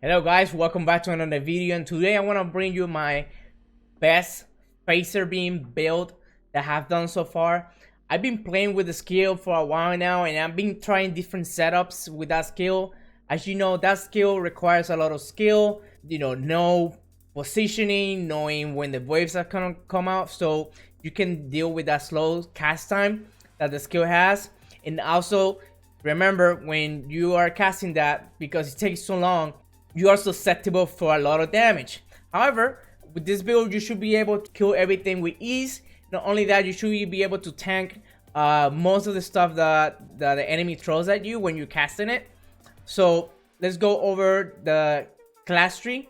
Hello guys, welcome back to another video, and today I want to bring you my best Faser Beam build that I have done so far. I've been playing with the skill for a while now, and I've been trying different setups with that skill. As you know, that skill requires a lot of skill, know positioning, knowing when the waves are gonna come out, so you can deal with that slow cast time that the skill has. And also remember, when you are casting that, because it takes so long, you are susceptible for a lot of damage. However, with this build, you should be able to kill everything with ease. Not only that, you should be able to tank most of the stuff that the enemy throws at you when you're casting it. So let's go over the class tree.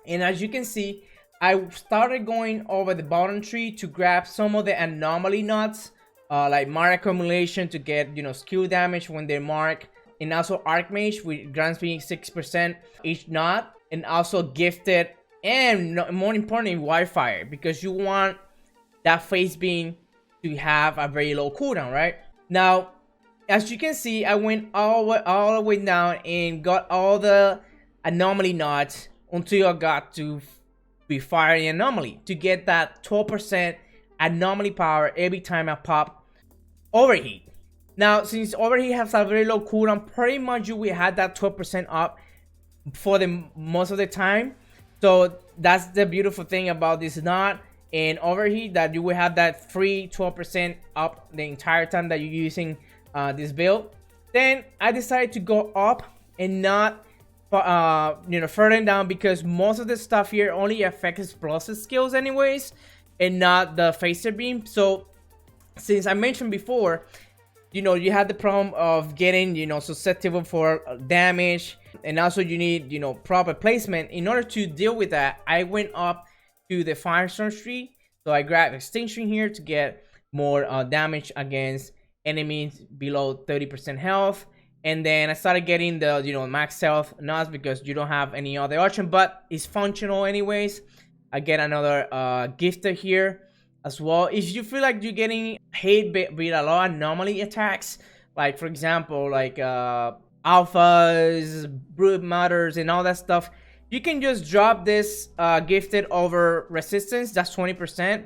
And as you can see, I started going over the bottom tree to grab some of the anomaly knots, like mark accumulation to get skill damage when they mark, and also Archmage, which grants me 6% each knot, and also gifted, and more importantly, wildfire, because you want that phase beam to have a very low cooldown. Right now, as you can see, I went all the way down and got all the anomaly knots until I got to be firing anomaly to get that 12% anomaly power every time I pop overheat. Now, since overheat has a very low cooldown, pretty much you will have that 12% up for the most of the time. So that's the beautiful thing about this knot and overheat, that you will have that free 12% up the entire time that you're using this build. Then I decided to go up and not further down, because most of the stuff here only affects explosive skills anyways, and not the Faser Beam. So since I mentioned before, you had the problem of getting susceptible for damage, and also you need proper placement. In order to deal with that, I went up to the Firestorm tree. So I grabbed extinction here to get more damage against enemies below 30% health. And then I started getting the max health knots, because you don't have any other option, but it's functional anyways. I get another gifter here as well. If you feel like you're getting hit with a lot of anomaly attacks, like for example, like alphas, brood mothers, and all that stuff, you can just drop this gifted over resistance. That's 20%,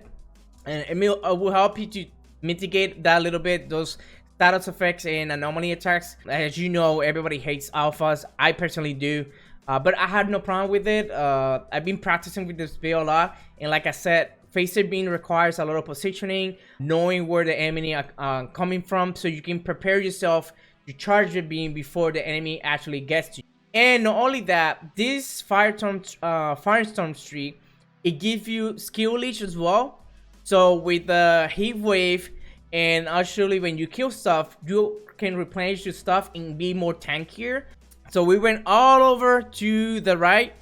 and it will help you to mitigate that a little bit, those status effects and anomaly attacks. As you know, everybody hates alphas. I personally do, but I had no problem with it. I've been practicing with this build a lot, and like I said, Faser Beam requires a lot of positioning, knowing where the enemy are coming from, so you can prepare yourself to charge the beam before the enemy actually gets to you. And not only that, this Firestorm streak, it gives you skill leech as well. So with the heatweave, and actually when you kill stuff, you can replenish your stuff and be more tankier. So we went all over to the right.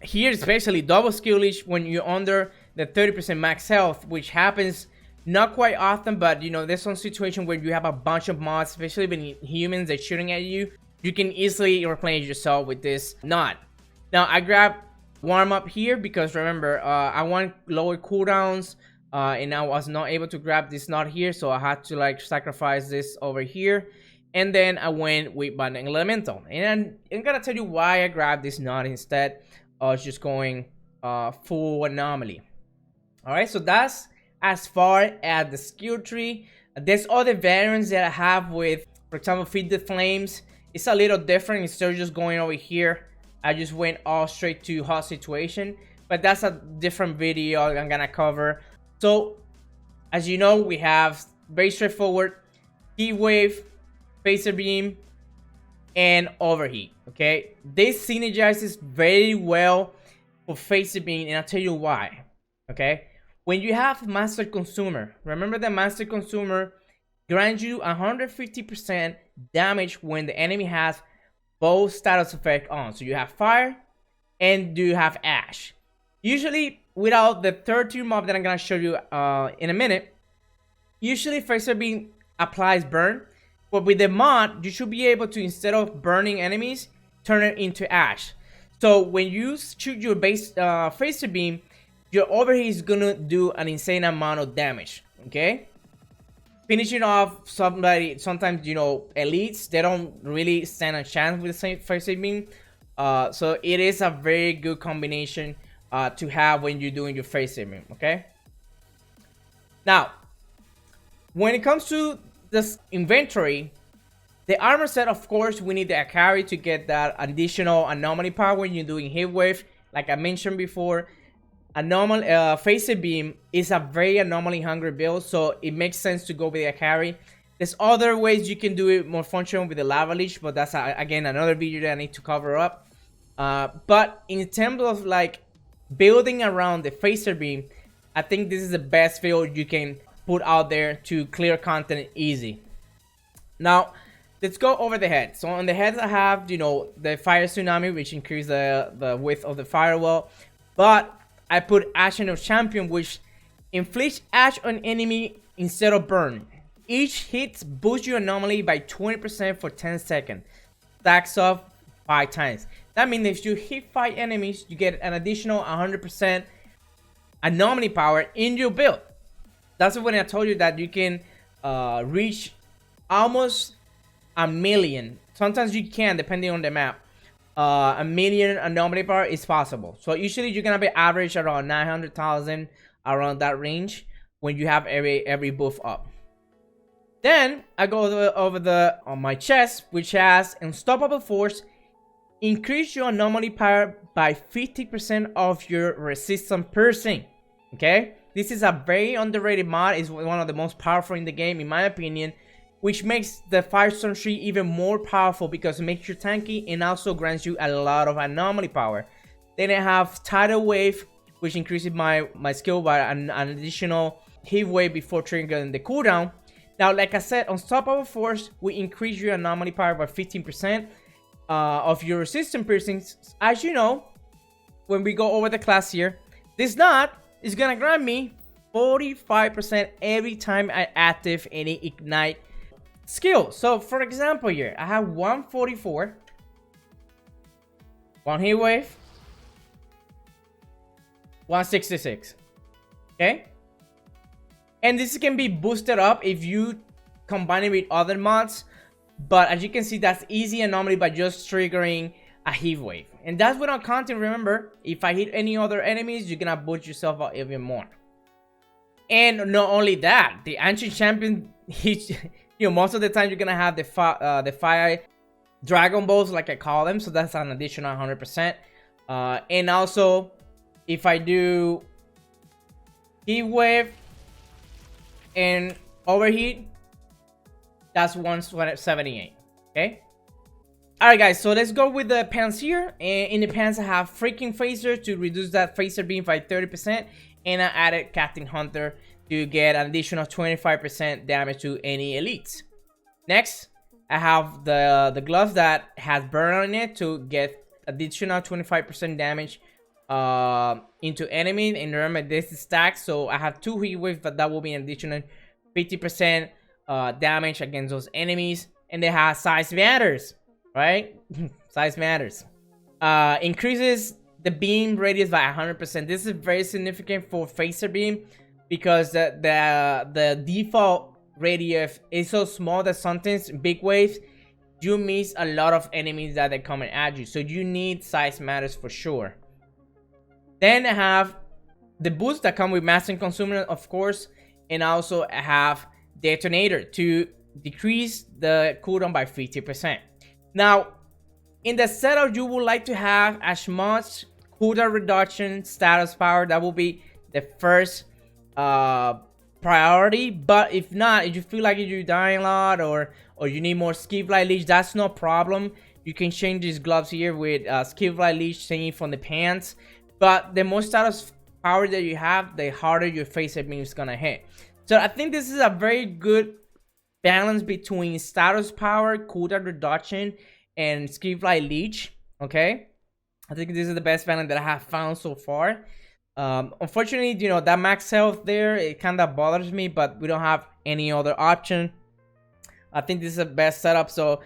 Here, especially double skill leech when you're under the 30% max health, which happens not quite often, but there's some situation where you have a bunch of mods, especially when humans are shooting at you. You can easily replenish yourself with this knot. Now I grabbed warm up here because remember, I want lower cooldowns, and I was not able to grab this knot here, so I had to sacrifice this over here. And then I went with an elemental, and I'm gonna tell you why I grabbed this knot instead of just going full anomaly. All right, so that's as far as the skill tree. There's other variants that I have with, for example, feed the flames. It's a little different. Instead of just going over here, I just went all straight to hot situation, but that's a different video I'm gonna cover. So as you know, we have very straightforward heat wave, Faser Beam, and overheat. Okay, this synergizes very well for Faser Beam, and I'll tell you why. Okay, when you have Master Consumer, remember that Master Consumer grants you 150% damage when the enemy has both status effect on. So you have fire and you have ash. Usually without the third tier mob that I'm gonna show you in a minute, usually Faser Beam applies burn, but with the mod you should be able to, instead of burning enemies, turn it into ash. So when you shoot your base Faser Beam, your overheat is gonna do an insane amount of damage. Okay, finishing off somebody, sometimes elites, they don't really stand a chance with the same Faser Beam, So it is a very good combination to have when you're doing your Faser Beam. Okay. Now, when it comes to this inventory, the armor set, of course, we need the Acari to get that additional anomaly power when you're doing heatweave. Like I mentioned before, anomaly Faser Beam is a very anomaly hungry build, so it makes sense to go with the Acari. There's other ways you can do it more functional with the lava leech, but that's again another video that I need to cover up. But in terms of like building around the Faser Beam, I think this is the best build you can put out there to clear content easy. Now, let's go over the head. So on the head, I have, you know, the fire tsunami, which increases the width of the firewall. But I put Ash of Champion, which inflicts ash on enemy instead of burn. Each hit boosts your anomaly by 20% for 10 seconds. Stacks up 5 times. That means if you hit 5 enemies, you get an additional 100% anomaly power in your build. That's when I told you that you can reach almost a million. Sometimes you can, depending on the map. A million anomaly power is possible. So usually you're gonna be average around 900,000, around that range when you have every buff up. Then I go over on my chest, which has Unstoppable Force. Increase your anomaly power by 50% of your resistance piercing. Okay, this is a very underrated mod. It's one of the most powerful in the game, in my opinion, which makes the Firestorm tree even more powerful because it makes you tanky and also grants you a lot of anomaly power. Then I have Tidal Wave, which increases my skill by an additional heatweave before triggering the cooldown. Now, like I said, Unstoppable Force will increase your anomaly power by 15% of your resistance piercings. As you know, when we go over the class here, this knot is gonna grant me 45% every time I active any ignite skill. So for example here, I have 144, 1 heatwave, 166. Okay, and this can be boosted up if you combine it with other mods, but as you can see, that's easy anomaly by just triggering a heatwave. And that's without counting, remember, if I hit any other enemies, you're gonna boost yourself up even more. And not only that, the Ancient Champion hits, you know, most of the time you're gonna have the fire Dragon Balls, like I call them, so that's an additional 100%. And also, if I do heatwave and overheat, that's 178. Okay. Alright guys, so let's go with the pants here. And in the pants I have freaking Phaser to reduce that Faser Beam by 30%, and I added Captain Hunter to get an additional 25% damage to any elites. Next, I have the gloves that has burn on it to get additional 25% damage into enemy. And remember, this is stacked, so I have 2 heat waves, but that will be an additional 50% damage against those enemies. And they have size matters, right? Size matters. Increases the beam radius by 100%. This is very significant for Faser Beam because the default radius is so small that sometimes big waves you miss a lot of enemies that they come and at you. So you need size matters for sure. Then I have the boosts that come with mass and consumer, of course, and also I have detonator to decrease the cooldown by 50%. Now, in the setup, you would like to have as much cooldown reduction status power. That will be the first priority. But if not, if you feel like you're dying a lot or you need more Skivlight Leech, that's no problem. You can change these gloves here with Skivlight Leech changing from the pants. But the more status power that you have, the harder your Faser Beam is gonna hit. So I think this is a very good balance between status power, cooldown reduction, and Skivlight Leech. Okay, I think this is the best balance that I have found so far. Unfortunately, you know, that max health there, it kind of bothers me, but we don't have any other option. I think this is the best setup. So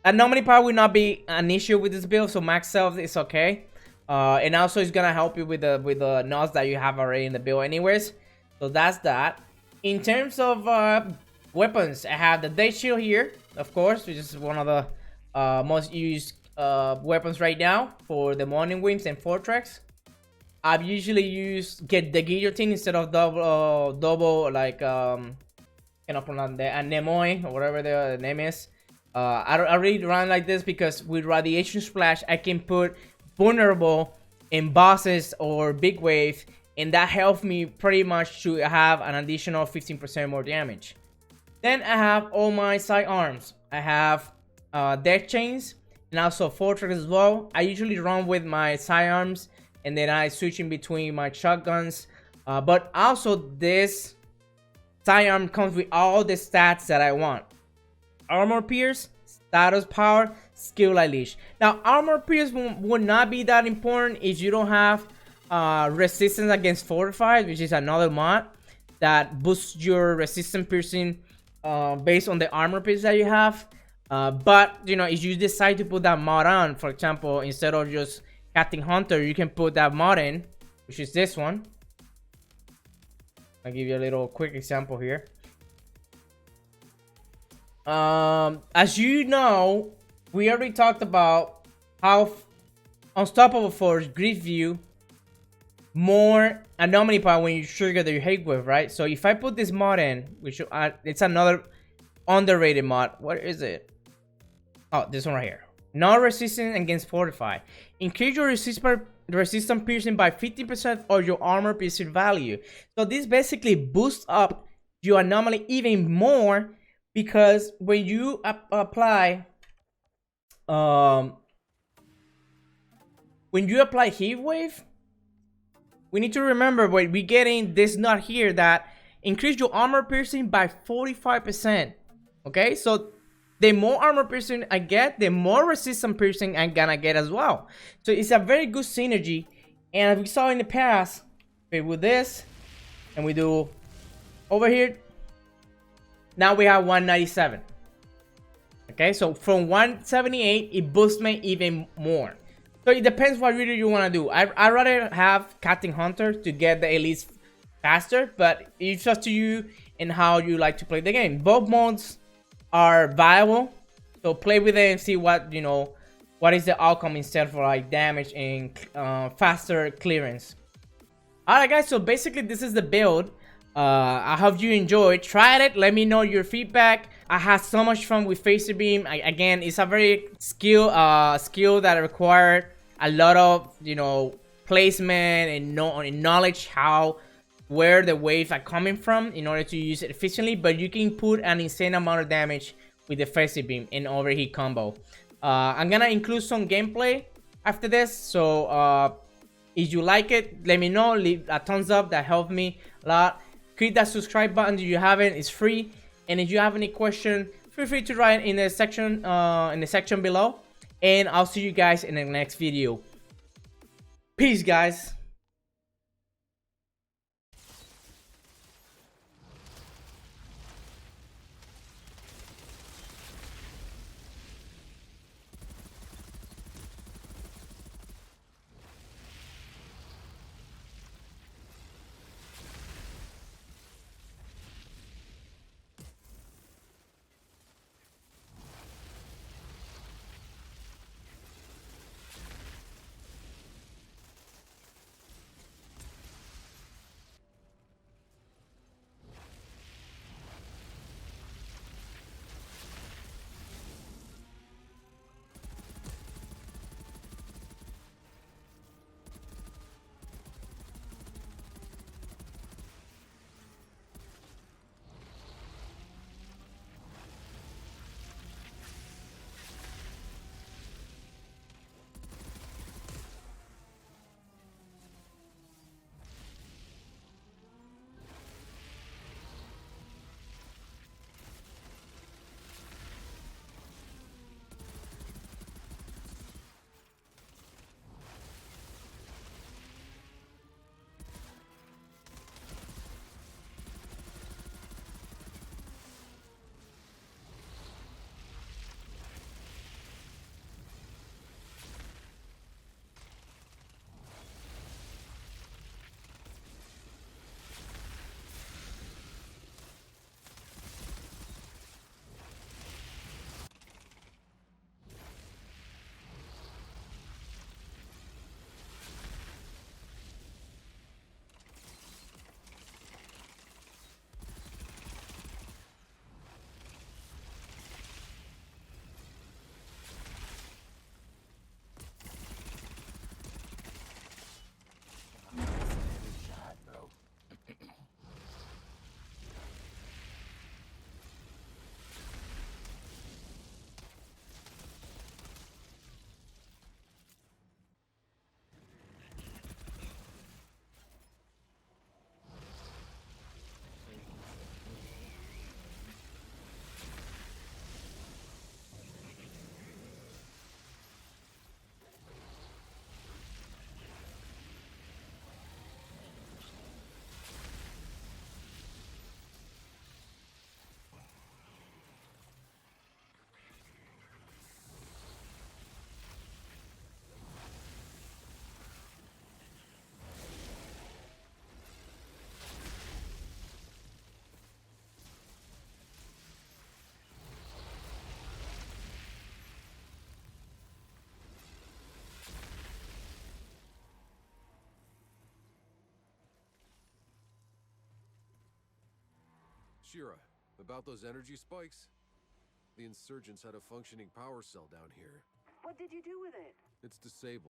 anomaly power will not be an issue with this build, so max health is okay. And also it's gonna help you with the nodes that you have already in the build anyways. So that's that. In terms of weapons, I have the Day Shield here, of course, which is one of the most used weapons right now for the morning winds and fortress. I've usually get the guillotine instead of double like cannot pronounce the anemoy or whatever the name is. I really run like this because with radiation splash I can put vulnerable in bosses or big wave, and that helps me pretty much to have an additional 15% more damage. Then I have all my sidearms. I have death chains and also fortress as well. I usually run with my sidearms and then I switch in between my shotguns. But also this sidearm comes with all the stats that I want. Armor pierce, status power, skill unleash. Now armor pierce would not be that important if you don't have resistance against fortified, which is another mod that boosts your resistance piercing based on the armor piece that you have. But you know, if you decide to put that mod on, for example, instead of just Captain Hunter, you can put that mod in, which is this one. I'll give you a little quick example here. As you know, we already talked about how unstoppable force gives you more anomaly power when you trigger the heatweave, right? So if I put this mod in, which it's another underrated mod. What is it? Oh, this one right here. No resistance against fortify. Increase your resistance piercing by 50% or your armor piercing value. So this basically boosts up your anomaly even more, because when you apply heatwave, we need to remember when we getting this nut here that increase your armor piercing by 45%. Okay, so the more armor piercing I get, the more resistance piercing I'm gonna get as well. So it's a very good synergy. And as we saw in the past, with this, and we do overheat, now we have 197. Okay, so from 178, it boosts me even more. So it depends what really you want to do. I'd rather have Captain Hunter to get the elites faster, but it's up to you and how you like to play the game. Both modes are viable, so play with it and see what, you know, what is the outcome instead for like damage and faster clearance. Alright guys, so basically this is the build. I hope you enjoyed. Try it, let me know your feedback. I had so much fun with Faser Beam. Again, it's a very skill that required a lot of, you know, placement and knowledge where the waves are coming from in order to use it efficiently. But you can put an insane amount of damage with the Faser Beam and overheat combo. I'm gonna include some gameplay after this, so if you like it, let me know. Leave a thumbs up, that helps me a lot. Click that subscribe button if you haven't, it's free. And if you have any question, feel free to write in the section below. And I'll see you guys in the next video. Peace, guys. Shira, about those energy spikes? The insurgents had a functioning power cell down here. What did you do with it? It's disabled.